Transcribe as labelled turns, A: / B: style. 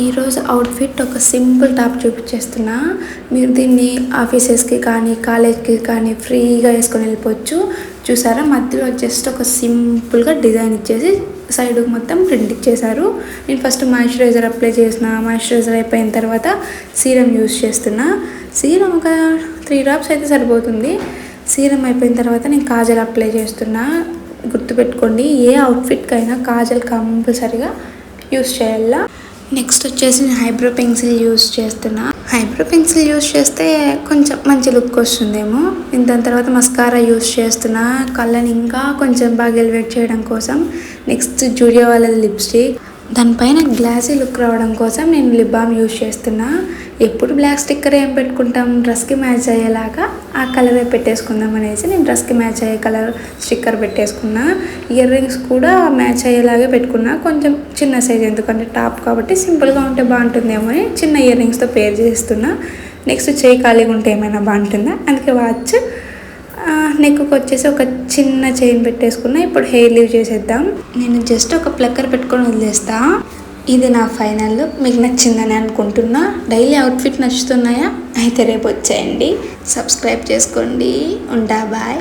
A: ఈరోజు అవుట్ఫిట్ ఒక simple top చూపించేస్తున్నా. మీరు దీన్ని ఆఫీసెస్కి కానీ కాలేజ్కి కానీ ఫ్రీగా వేసుకొని వెళ్ళిపోవచ్చు. చూసారా, మధ్యలో జస్ట్ ఒక సింపుల్గా డిజైన్ ఇచ్చేసి సైడ్ మొత్తం ప్రింట్ ఇచ్చేసారు. నేను ఫస్ట్ మాయిశ్చరైజర్ అప్లై చేసిన. మాయిశ్చరైజర్ అయిపోయిన తర్వాత సీరం యూస్ చేస్తున్నా. సీరం ఒక 3 డ్రాప్స్ అయితే సరిపోతుంది. సీరం అయిపోయిన తర్వాత నేను కాజల్ అప్లై చేస్తున్నా. గుర్తుపెట్టుకోండి, ఏ అవుట్ఫిట్కైనా కాజల్ కంపల్సరీగా యూస్ చేయాలా. నెక్స్ట్ వచ్చేసి నేను హైబ్రో పెన్సిల్ యూస్ చేస్తున్నా. హైబ్రో పెన్సిల్ యూస్ చేస్తే కొంచెం మంచి లుక్ వస్తుందేమో. నేను దాని తర్వాత మస్కారా యూస్ చేస్తున్నా, కళ్ళని ఇంకా కొంచెం బాగా ఎలివేట్ చేయడం కోసం. నెక్స్ట్ జూడియో వాళ్ళ లిప్స్టిక్, దానిపైన గ్లాసీ లుక్ రావడం కోసం నేను లిప్ బామ్ యూస్ చేస్తున్నా. ఎప్పుడు బ్లాక్ స్టిక్కర్ ఏం పెట్టుకుంటాం, డ్రెస్కి మ్యాచ్ అయ్యేలాగా ఆ కలరే పెట్టేసుకుందాం అనేసి నేను డ్రెస్కి మ్యాచ్ అయ్యే కలర్ స్టిక్కర్ పెట్టేసుకున్నా. ఇయర్ రింగ్స్ కూడా మ్యాచ్ అయ్యేలాగే పెట్టుకున్నా. కొంచెం చిన్న సైజ్, ఎందుకంటే టాప్ కాబట్టి సింపుల్గా ఉంటే బాగుంటుందేమో అని చిన్న ఇయర్ రింగ్స్తో పేర్ చేస్తున్నా. నెక్స్ట్ చేయి ఖాళీగా ఉంటే ఏమైనా బాగుంటుందా, అందుకే వాచ్. నెక్కు వచ్చేసి ఒక చిన్న చైన్ పెట్టేసుకున్నా. ఇప్పుడు హెయిర్ లీవ్ చేసేద్దాం. నేను జస్ట్ ఒక ప్లక్కర్ పెట్టుకొని వదిలేస్తా. ఇది నా ఫైనల్ లుక్. మీకు నచ్చిందని అనుకుంటున్నా. డైలీ అవుట్ఫిట్ నచ్చుతున్నాయా? అయితే రేపు వచ్చేయండి. సబ్స్క్రైబ్ చేసుకోండి. ఉంటా, బాయ్.